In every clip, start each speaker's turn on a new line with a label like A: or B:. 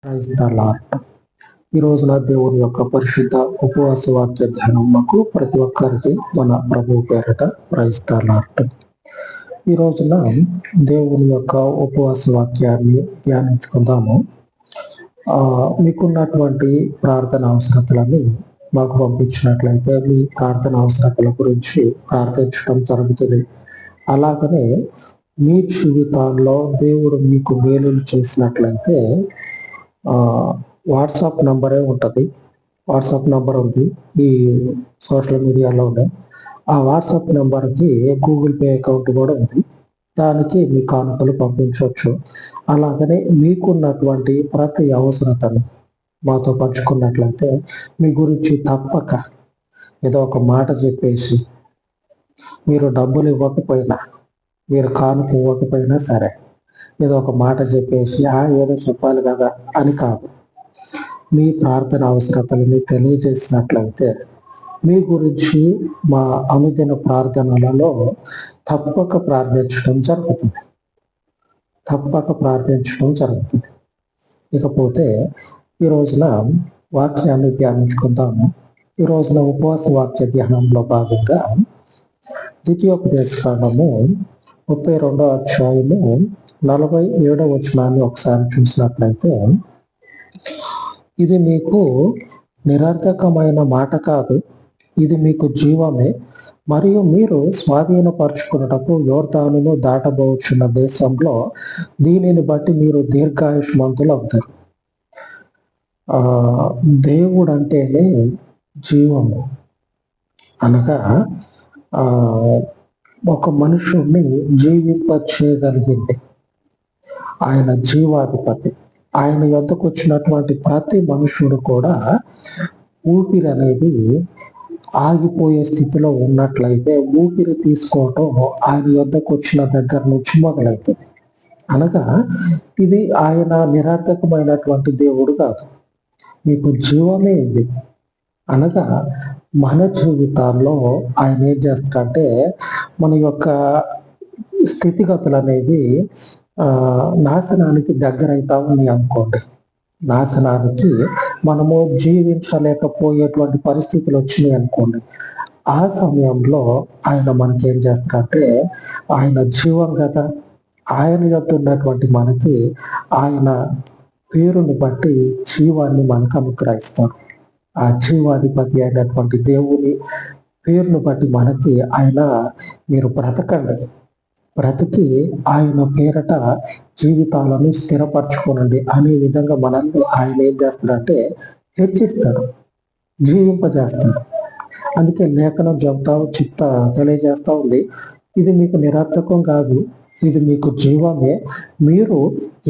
A: Praise the lord. ఈ రోజున దేవుని యొక్క పరిశుద్ధ ఉపవాస వాక్య ధ్యానమునకు ప్రతి ఒక్కరికి మన ప్రభు పేరట ప్రైజ్ ద లార్డ్. ఈ రోజున దేవుని యొక్క ఉపవాస వాక్యాన్ని ధ్యానించుకుందాము. మీకున్నటువంటి ప్రార్థన అవసరతలని మాకు పంపించినట్లయితే మీ ప్రార్థన అవసరతల గురించి ప్రార్థించడం జరుగుతుంది. అలాగనే మీ జీవితాల్లో దేవుడు మీకు మేలులు చేసినట్లయితే వాట్సాప్ నంబరే ఉంటుంది. వాట్సాప్ నంబర్ ఉంది ఈ సోషల్ మీడియాలోనే. ఆ వాట్సాప్ నెంబర్కి గూగుల్ పే అకౌంట్ కూడా ఉంది. దానికి మీ కానుకలు పంపించవచ్చు. అలాగనే మీకున్నటువంటి ప్రతి అవసరతను మాతో పంచుకున్నట్లయితే మీ గురించి తప్పక ఏదో ఒక మాట చెప్పేసి, మీరు డబ్బులు ఇవ్వకపోయినా, మీరు కానుక ఇవ్వకపోయినా సరే, ఏదో ఒక మాట చెప్పేసి ఏదో చెప్పాలి కదా అని కాదు, మీ ప్రార్థన అవసరతలని తెలియజేసినట్లయితే మీ గురించి మా అనుదిన ప్రార్థనలలో తప్పక ప్రార్థించడం జరుగుతుంది. ఇకపోతే ఈ రోజున వాక్యాన్ని ధ్యానించుకుందాము. ఈ రోజున ఉపవాస వాక్య ధ్యానంలో భాగంగా ద్వితీయోపదేశకాండము 32వ అధ్యాయము 47వ వచనాన్ని ఒకసారి చూసినట్లయితే, ఇది మీకు నిరర్థకమైన మాట కాదు, ఇది మీకు జీవమే, మరియు మీరు స్వాధీనపరుచుకున్నటకు యోర్దానును దాటబోచున్న దేశంలో దీనిని బట్టి మీరు దీర్ఘాయుష్మంతులు అవుతారు. దేవుడు అంటేనే జీవము. అనగా ఒక మనుషుణ్ణి జీవింపచేయగలిగింది ఆయన జీవాధిపతి. ఆయన యొద్దకు వచ్చినటువంటి ప్రతి మనుషుడు కూడా ఊపిరి అనేది ఆగిపోయే స్థితిలో ఉన్నట్లయితే ఊపిరి తీసుకోవటం ఆయన యొద్దకు వచ్చిన దగ్గర నుంచి మొదలవుతుంది. అనగా ఇది ఆయన నిరర్థకమైనటువంటి దేవుడు కాదు, మీకు జీవమే ఇది. అనగా మన జీవితాల్లో ఆయన ఏం చేస్తారంటే మన యొక్క స్థితిగతులు అనేవి నాశనానికి దగ్గరైతా ఉన్నాయి అనుకోండి. నాశనానికి మనము జీవించలేకపోయేటువంటి పరిస్థితులు వచ్చినాయి అనుకోండి. ఆ సమయంలో ఆయన మనకి ఏం చేస్తారంటే ఆయన జీవం కదా, ఆయన యొక్క ఉన్నటువంటి మనకి ఆయన పేరుని బట్టి జీవాన్ని మనకు అనుగ్రహిస్తాడు. ఆ జీవాధిపతి అయినటువంటి దేవుని పేరును బట్టి మనకి ఆయన మీరు బ్రతికి ఆయన పేరట జీవితాలను స్థిరపరచుకోనండి అనే విధంగా మనల్ని ఆయన ఏం చేస్తాడంటే హెచ్చిస్తాడు, జీవింపజేస్తాడు. అందుకే లేఖనం తెలియజేస్తా ఉంది, ఇది మీకు నిరర్థకం కాదు, ఇది మీకు జీవమే. మీరు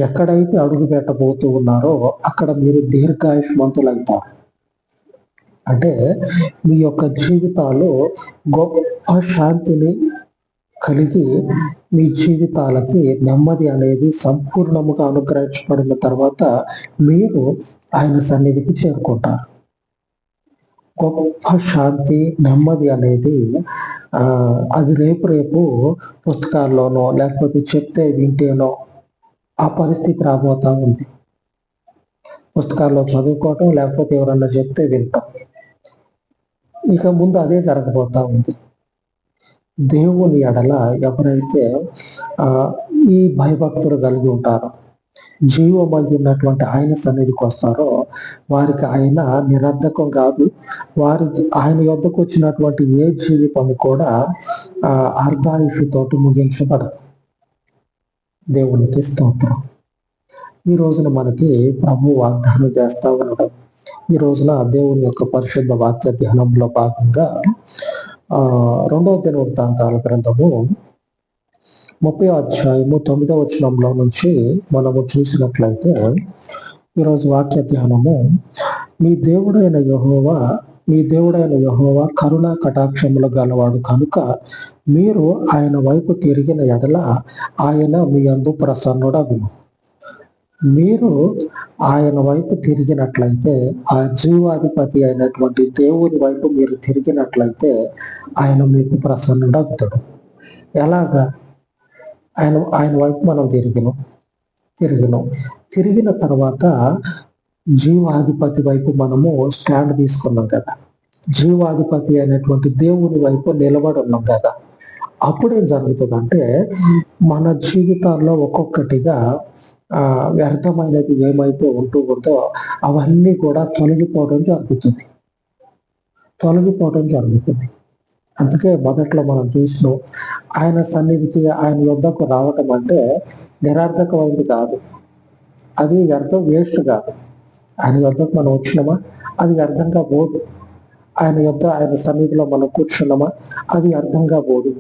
A: ఎక్కడైతే అడుగు పెట్టబోతూ ఉన్నారో అక్కడ మీరు దీర్ఘాయుష్మంతులవుతారు. అంటే మీ యొక్క జీవితాలు గొప్ప శాంతిని కలిగి మీ జీవితాలకి నెమ్మది అనేది సంపూర్ణముగా అనుగ్రహించబడిన తర్వాత మీరు ఆయన సన్నిధికి చేరుకుంటారు. గొప్ప శాంతి, నెమ్మది అనేది అది రేపు పుస్తకాల్లోనో లేకపోతే చెప్తే వింటేనో ఆ పరిస్థితి రాబోతా ఉంది. పుస్తకాల్లో చదువుకోవటం లేకపోతే ఎవరన్నా చెప్తే వింటాం. ఇక ముందు అదే జరగబోతా ఉంది. దేవుని ఎడల ఎవరైతే ఈ భయభక్తులు కలిగి ఉంటారో, జీవమగినటువంటి ఆయన సన్నిధికి వస్తారో వారికి ఆయన నిరర్ధకం కాదు. ఆయన యొద్దకు వచ్చినటువంటి ఏ జీవితం కూడా అర్ధాయుషుతోటి ముగించబడదు. దేవునికి స్తోత్రం. ఈ రోజున మనకి ప్రభు వాగ్దానం చేస్తా ఉండడం, ఈ రోజున దేవుని యొక్క పరిశుద్ధ వాక్య ధ్యానంలో భాగంగా 2వ దినవృత్తాంతాల గ్రంథము 30వ అధ్యాయము 9వ వచనంలో నుంచి మనము చూసినట్లయితే, ఈరోజు వాక్య ధ్యానము, మీ దేవుడైన యెహోవా కరుణా కటాక్షములు గలవాడు కనుక మీరు ఆయన వైపు తిరిగిన ఎడల ఆయన మీ యందు ప్రసన్నుడగును. మీరు ఆయన వైపు తిరిగినట్లయితే, ఆ జీవాధిపతి అయినటువంటి దేవుని వైపు మీరు తిరిగినట్లయితే ఆయన మీకు ప్రసన్నుడవుతాడు. ఎలాగా? ఆయన వైపు మనం తిరిగినాం. తిరిగిన తర్వాత జీవాధిపతి వైపు మనము స్టాండ్ తీసుకున్నాం కదా. జీవాధిపతి అనేటువంటి దేవుని వైపు నిలబడి ఉన్నాం కదా. అప్పుడేం జరుగుతుందంటే మన జీవితాల్లో ఒక్కొక్కటిగా వ్యర్థమైనది ఏమైతే ఉందో అవన్నీ కూడా తొలగిపోవడం జరుగుతుంది. అందుకే మొదట్లో మనం చూసినాం, ఆయన సన్నిధికి ఆయన యొద్దకు రావటం అంటే నిరర్థకమైంది కాదు, అది వ్యర్థం, వేస్ట్ కాదు. ఆయన యొద్దకు మనం వచ్చినామా, అది వ్యర్థంగా పోదు. ఆయన సన్నిధిలో మనం కూర్చున్నామా, అది అర్థంగా పోదు.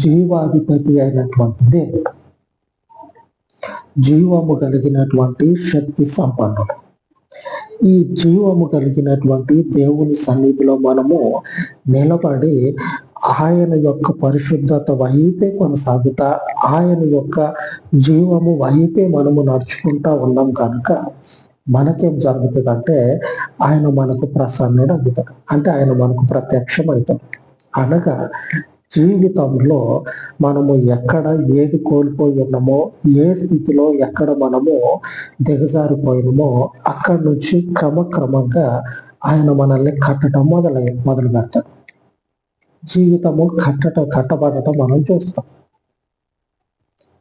A: జీవాధిపతి అయినటువంటి దేవుడు, జీవము కలిగినటువంటి శక్తి సంపన్నుడు. ఈ జీవము కలిగినటువంటి దేవుని సన్నిధిలో మనము నిలబడి ఆయన యొక్క పరిశుద్ధత వైపే కొనసాగుతా, ఆయన యొక్క జీవము వైపే మనము నడుచుకుంటా ఉన్నాం కనుక మనకేం జరుగుతుందంటే ఆయన మనకు ప్రసన్నుడు అవుతాడు, అంటే ఆయన మనకు ప్రత్యక్షం అవుతాడు. అనగా జీవితంలో మనము ఎక్కడ ఏది కోల్పోయి ఉన్నామో, ఏ స్థితిలో ఎక్కడ మనము దిగజారిపోయినామో అక్కడి నుంచి క్రమక్రమంగా ఆయన మనల్ని కట్టడం మొదలు పెడతాడు. జీవితము కట్టబడటం మనం చూస్తాం.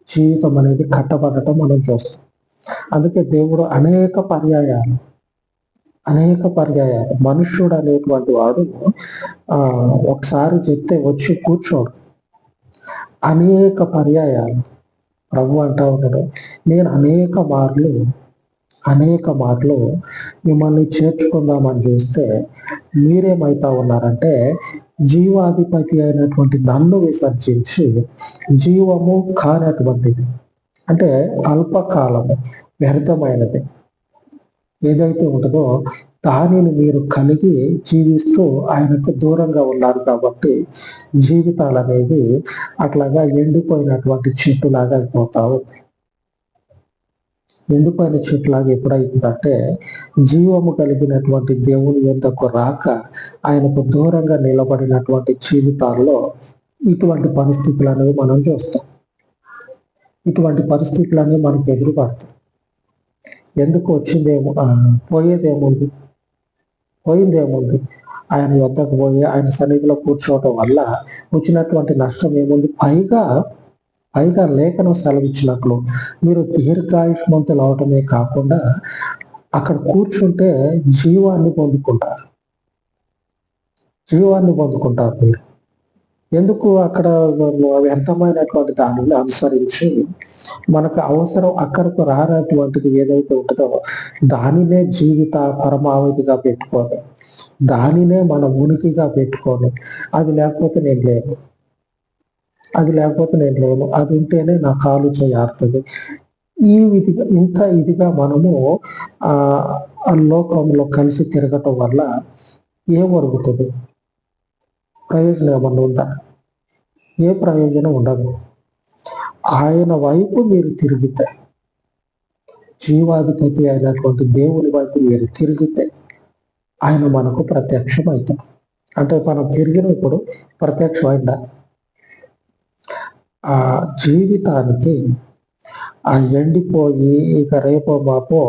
A: జీవితం అనేది కట్టబడటం మనం చూస్తాం. అందుకే దేవుడు అనేక పర్యాయాలు మనుష్యుడు అనేటువంటి వాడు ఒకసారి చెప్తే వచ్చి కూర్చోడు. అనేక పర్యాయాలు ప్రభు అంటా ఉన్నాడు, నేను అనేక మార్లు మిమ్మల్ని చేర్చుకుందామని చూస్తే మీరేమైతా ఉన్నారంటే జీవాధిపతి అయినటువంటి నన్ను విసర్జించి జీవము కానటువంటిది, అంటే అల్పకాలము వ్యర్థమైనది ఏదైతే ఉంటుందో దానిని మీరు కలిగి జీవిస్తూ ఆయనకు దూరంగా ఉన్నారు. కాబట్టి జీవితాలు అనేవి అట్లాగా ఎండిపోయినటువంటి చెట్టులాగా అయిపోతా ఉంది. ఎండిపోయిన చెట్టులాగా ఎప్పుడైతుందంటే జీవము కలిగినటువంటి దేవుని యొద్దకు రాక ఆయనకు దూరంగా నిలబడినటువంటి జీవితాల్లో ఇటువంటి పరిస్థితులు అనేవి మనం చూస్తాం. ఇటువంటి పరిస్థితులు అనేవి మనకు ఎదురుపడతాయి. ఎందుకు వచ్చిందేమో, పోయిందేముంది, ఆయన యొద్దకు పోయి ఆయన సన్నిధిలో కూర్చోవటం వల్ల వచ్చినటువంటి నష్టం ఏముంది? పైగా లేఖనం సెలవిచ్చినట్లు మీరు దీర్ఘాయుష్మంతులు అవటమే కాకుండా అక్కడ కూర్చుంటే జీవాన్ని పొందుకుంటారు మీరు. ఎందుకు అక్కడ వ్యర్థమైనటువంటి దానిని అనుసరించి మనకు అవసరం అక్కడకు రానటువంటిది ఏదైతే ఉంటుందో దానినే జీవిత పరమావధిగా పెట్టుకొని, దానినే మన ఉనికిగా పెట్టుకొని, అది లేకపోతే నేను లేను, అది ఉంటేనే నా కాలు చేయాడుతుంది, ఇంత ఇదిగా మనము ఆ లోకంలో కలిసి తిరగటం వల్ల ఏం వరుగుతుంది? ప్రయోజనం ఏమన్నా ఉందా? ఏ ప్రయోజనం ఉండదు. ఆయన వైపు మీరు తిరిగితే, జీవాధిపతి అయినటువంటి దేవుని వైపు మీరు తిరిగితే ఆయన మనకు ప్రత్యక్షం అవుతాడు. అంటే మనం తిరిగినప్పుడు ప్రత్యక్షమైందా? ఆ జీవితానికి ఆ ఎండిపోయి ఇక రేపో మాపో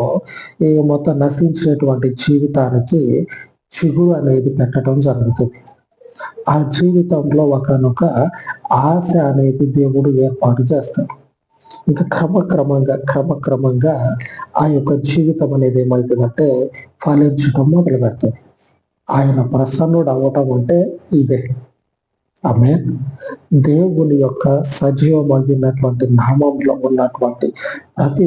A: మొత్తం నశించేటువంటి జీవితానికి చిగురు అనేది పెట్టడం జరుగుతుంది. ఆ జీవితంలో ఒకనొక ఆశ అనేది దేవుడు ఏర్పాటు చేస్తాడు. ఇంకా క్రమక్రమంగా ఆ యొక్క జీవితం అనేది ఏమవుతుందంటే ఫలించడం మొదలు పెడుతుంది. ఆయన ప్రసన్నుడు అవ్వటం అంటే ఇదే. ఆమె దేవుని యొక్క సజీవమైనటువంటి నామంలో ఉన్నటువంటి ప్రతి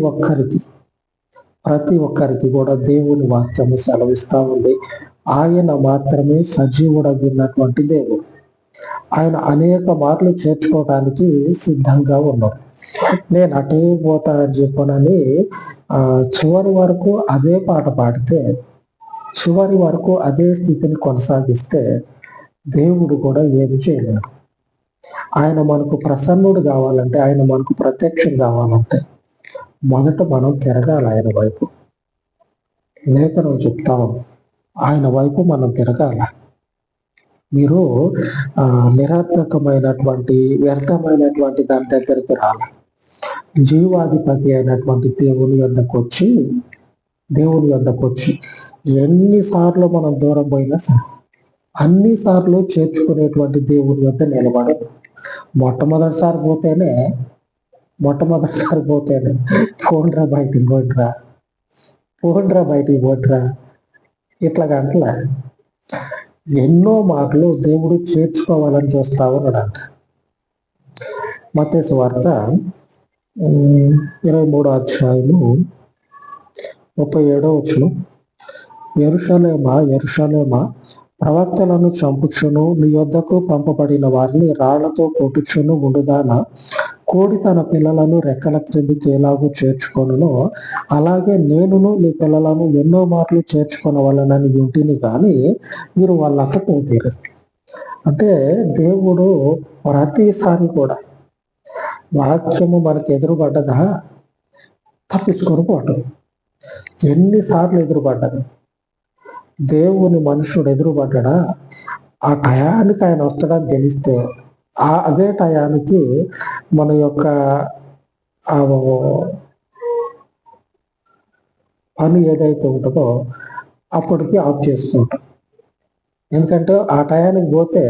A: ఒక్కరికి కూడా దేవుని వాక్యము సెలవిస్తా ఉంది. ఆయన మాత్రమే సజీవుడగినటువంటి దేవుడు. ఆయన అనేక మార్లు చేర్చుకోవడానికి సిద్ధంగా ఉన్నాడు. నేను అటే పోతా అని చెప్పనని చివరి వరకు అదే పాట పాడితే, చివరి వరకు అదే స్థితిని కొనసాగిస్తే దేవుడు కూడా ఏమి చేయలేడు. ఆయన మనకు ప్రసన్నుడు కావాలంటే, ఆయన మనకు ప్రత్యక్షం కావాలంటే మొదట మనం తిరగాలి ఆయన వైపు. లేఖనం చెప్తాము, ఆయన వైపు మనం తిరగాల. మీరు నిరర్థకమైనటువంటి వ్యర్థమైనటువంటి దాని దగ్గరికి రాలి. జీవాధిపతి అయినటువంటి దేవుని యొద్దకు వచ్చి ఎన్నిసార్లు మనం దూరం పోయినా సరే అన్నిసార్లు చేర్చుకునేటువంటి దేవుని యొద్ద నిలబడదు. మొట్టమొదటిసారి పోతేనే పోండ్రా బయటికి పోండ్రా ఇట్లా గంటల ఎన్నో మాటలు దేవుడు చేర్చుకోవాలని చూస్తా ఉన్నాడంట. మత్తయి సువార్త 23వ అధ్యాయము 37వ వచనం, యెరూషలేమా ప్రవక్తలను చంపుచును, నీ యొద్దకు పంపబడిన వారిని రాళ్లతో కొట్టుచును ఉండుదానా, కోడి తన పిల్లలను రెక్కల క్రిందికి ఎలాగూ చేర్చుకొనునో అలాగే నేనును నీ పిల్లలను ఎన్నో మార్లు చేర్చుకొనవలనని వింటిని కానీ మీరు వాళ్ళకపోతీరు. అంటే దేవుడు ప్రతిసారి కూడా వాక్యము మనకు ఎదురుపడ్డదా తప్పించుకొని పోవటం. ఎన్నిసార్లు ఎదురుపడ్డది. దేవుని మనుషుడు ఎదురుపడ్డా ఆ టయానికి ఆయన వస్తాడని తెలిస్తే అదే టయానికి మన యొక్క పని ఏదైతే ఉంటుందో అప్పటికి ఆఫ్ చేసుకుంటాం. ఎందుకంటే ఆ టయానికి పోతే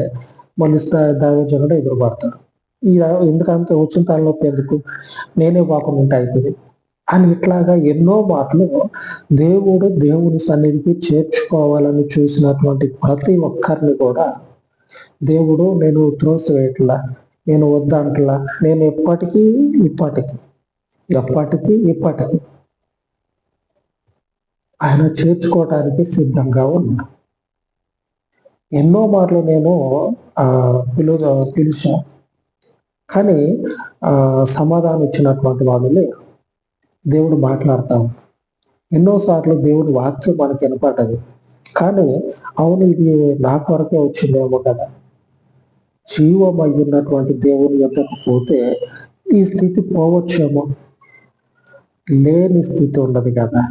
A: మన దైవజనుడు ఎదురుపడతాడు. ఎందుకంటే వచ్చిన తలనొప్పి ఎందుకు, నేనే పాపం ఉంటే అయిపోయింది అని ఇట్లాగా ఎన్నో మాటలు దేవుని సన్నిధికి చేర్చుకోవాలని చూసినటువంటి ప్రతి ఒక్కరిని కూడా దేవుడు నేను త్రోసివేయట్లా, నేను వద్దంటలా, నేను ఎప్పటికీ ఆయన చేర్చుకోవటానికి సిద్ధంగా ఉన్నాడు. ఎన్నో మార్లు నేను పిలిచా కానీ సమాధానం ఇచ్చినటువంటి వాళ్ళు లేరు. దేవుడు మాట్లాడతాము. ఎన్నోసార్లు దేవుడి వాక్యం మనకి వినపడ్డది కానీ అవును ఇది నా కొరకే వచ్చిందేమో కదా. జీవమై ఉన్నటువంటి దేవుని యొద్దకు పోతే ఈ స్థితి పోవచ్చేమో. లేని స్థితి ఉన్నది కదా,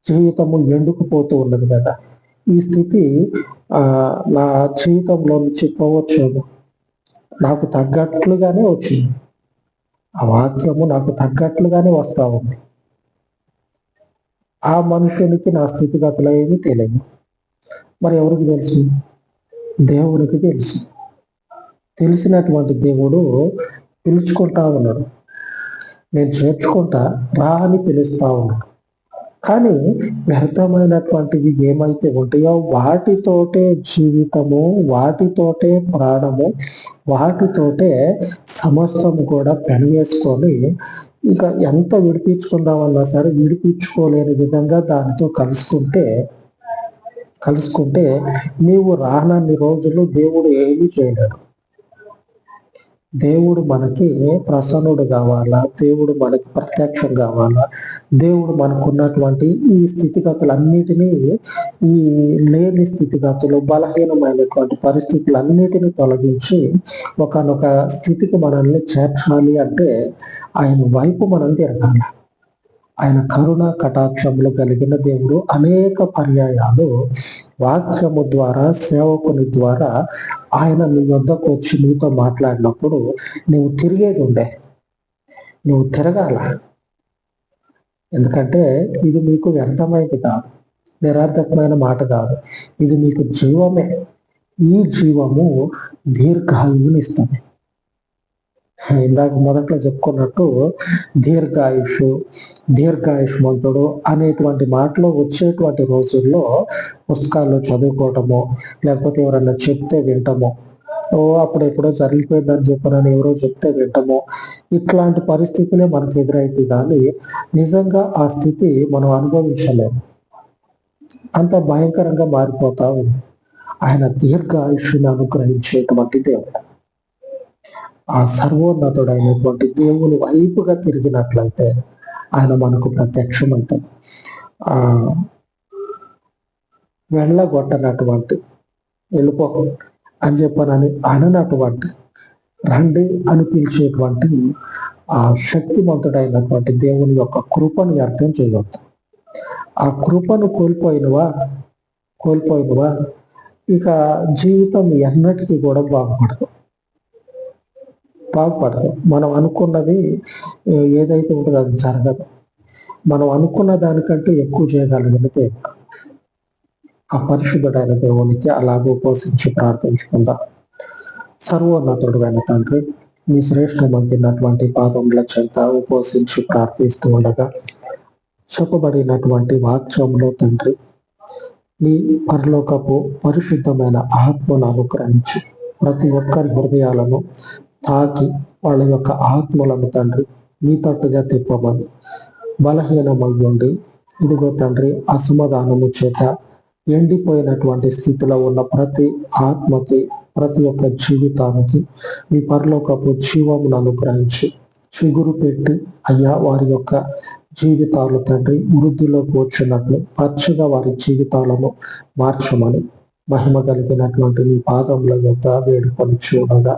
A: జీవితము ఎండుకుపోతూ ఉన్నది కదా. ఈ స్థితి నా జీవితంలో నుంచి పోవచ్చేమో. నాకు తగ్గట్లుగానే వచ్చింది, ఆ వాక్యము నాకు తగ్గట్లుగానే వస్తా ఉంది. ఆ మనుషునికి నా స్థితిగతులు ఏమీ తెలియదు. మరి ఎవరికి తెలుసు? దేవునికి తెలుసు. తెలిసినటువంటి దేవుడు పిలుచుకుంటా ఉన్నాడు. నేను చేర్చుకుంటా రా అని పిలుస్తా ఉన్నాడు. కానీ వ్యర్థమైనటువంటివి ఏమైతే ఉంటాయో వాటితోటే జీవితము, వాటితోటే ప్రాణము, వాటితోటే సమస్తము కూడా పెనవేసుకొని ఇక ఎంత విడిపించుకుందామన్నా సరే విడిపించుకోలేని విధంగా దానితో కలుసుకుంటే నీవు రానన్ని రోజులు దేవుడు ఏమీ చేయలేడు. దేవుడు మనకి ప్రసన్నుడు కావాలా, దేవుడు మనకి ప్రత్యక్షం కావాలా, దేవుడు మనకున్నటువంటి ఈ స్థితిగతులన్నిటినీ, ఈ లేని స్థితిగతులు, బలహీనమైనటువంటి పరిస్థితులన్నిటినీ తొలగించి ఒకనొక స్థితికి మనల్ని చేర్చాలి అంటే ఆయన వైపు మనం తిరగాలి. ఆయన కరుణ కటాక్షములు కలిగిన దేవుడు అనేక పర్యాయాలు వాక్యము ద్వారా, సేవకుని ద్వారా ఆయన నీ వద్దకు వచ్చి నీతో మాట్లాడినప్పుడు నువ్వు తిరిగేది ఉండే, నువ్వు తిరగాల. ఎందుకంటే ఇది మీకు వ్యర్థమైంది కాదు, నిరర్థకమైన మాట కాదు, ఇది మీకు జీవమే. ఈ జీవము దీర్ఘాయువుని ఇస్తుంది. ఇందాక మొదట్లో చెప్పుకున్నట్టు దీర్ఘాయుష్మంతుడు అనేటువంటి మాటలు వచ్చేటువంటి రోజుల్లో పుస్తకాల్లో చదువుకోవటమో లేకపోతే ఎవరన్నా చెప్తే వింటమో, అప్పుడెప్పుడో జరిగిపోయిందని చెప్పనని ఎవరో చెప్తే వింటమో, ఇట్లాంటి పరిస్థితులే మనకు ఎదురైతే కానీ నిజంగా ఆ స్థితి మనం అనుభవించలేము. అంత భయంకరంగా మారిపోతా ఉంది. ఆయన దీర్ఘాయుష్ని అనుగ్రహించేటువంటి దేవుడు. ఆ సర్వోన్నతుడైనటువంటి దేవుని వైపుగా తిరిగినట్లయితే ఆయన మనకు ప్రత్యక్షమవుతాడు. వెళ్ళగొట్టనటువంటి, వెళ్ళిపో అని చెప్పనని అననటువంటి, రండి అని పిలిచేటువంటి ఆ శక్తిమంతుడైనటువంటి దేవుని యొక్క కృపను అర్థం చేయవద్దు. ఆ కృపను కోల్పోయినవా ఇక జీవితం ఎన్నటికీ కూడా బాగుపడదు. బాగుపడతాం. మనం అనుకున్నది ఏదైతే ఉంటుందో అది జరగదు. మనం అనుకున్న దానికంటే ఎక్కువ చేయగలిగితే ఆ పరిశుద్ధుడైన దేవునికి అలాగే ఉపవసించి ప్రార్థించుకుందాం. సర్వోన్నతుడైన తండ్రి, మీ శ్రేష్టమైనటువంటి పాదముల చెంత ఉపవసించి ప్రార్థిస్తూ ఉండగా చెప్పబడినటువంటి వాక్యంలో తండ్రి, మీ పరలోకపు పరిశుద్ధమైన ఆత్మను అనుగ్రహించి ప్రతి ఒక్కరి హృదయాలను తాకి వాళ్ళ యొక్క ఆత్మలను తండ్రి మీ తట్టుగా తిప్పమని, బలహీనమయ్యండి ఇదిగో తండ్రి అసమాధానము చేత ఎండిపోయినటువంటి స్థితిలో ఉన్న ప్రతి ఆత్మకి, ప్రతి ఒక్క జీవితానికి మీ పరలోకపు జీవమును అనుగ్రహించి చిగురు పెట్టి అయ్యా వారి యొక్క జీవితాలు తండ్రి వృద్ధిలోకి వచ్చినట్లు పచ్చగా వారి జీవితాలను మార్చమని మహిమ కలిగినటువంటి మీ పాదముల యొక్క వేడుకొని చూడగా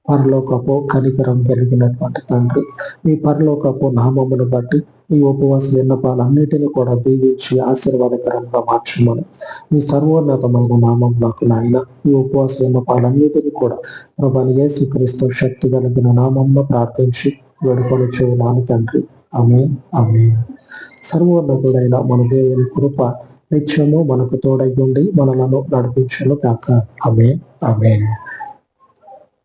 A: పరలోకపు కనికరం కలిగినటువంటి తండ్రి, మీ పరలోకపు నామమును బట్టి ఈ ఉపవాస విన్నపాలన్నిటిని కూడా దీవించి ఆశీర్వాదకరంగా మార్చమని మీ సర్వోన్నతమైన నామం నాకు నాయన ఈ ఉపవాస విన్నపాలన్నిటిని కూడా ప్రభువైన యేసుక్రీస్తు శక్తి కలిగిన నామంలో ప్రార్థించి వేడుకొని చూడాలి తండ్రి. ఆమేన్, ఆమేన్. సర్వోన్నతుడైన మన దేవుని కృప నిత్యము మనకు తోడై ఉండి మనలను నడిపించును గాక. ఆమేన్, ఆమేన్.